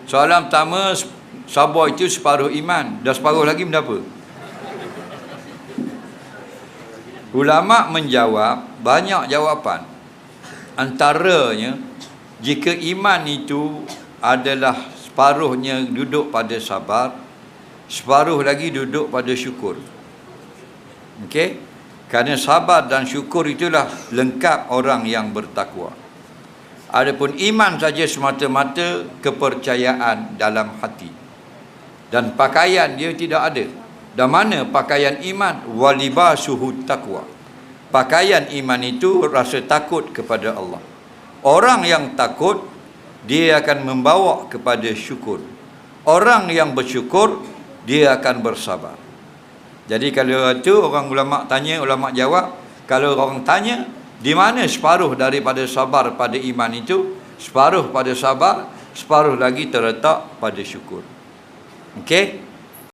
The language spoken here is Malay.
Soalan pertama, sabar itu separuh iman. Dah separuh lagi benda apa? Ulama menjawab banyak jawapan. Antaranya, jika iman itu adalah separuhnya duduk pada sabar, separuh lagi duduk pada syukur. Okey? Kerana sabar dan syukur itulah lengkap orang yang bertakwa. Adapun iman saja semata-mata kepercayaan dalam hati. Dan pakaian dia tidak ada. Dan mana pakaian iman? Walibasuhu taqwa. Pakaian iman itu rasa takut kepada Allah. Orang yang takut, dia akan membawa kepada syukur. Orang yang bersyukur, dia akan bersabar. Jadi kalau itu orang ulama tanya, ulama jawab. Kalau orang tanya, di mana separuh daripada sabar pada iman itu? Separuh pada sabar, separuh lagi terletak pada syukur. Okey?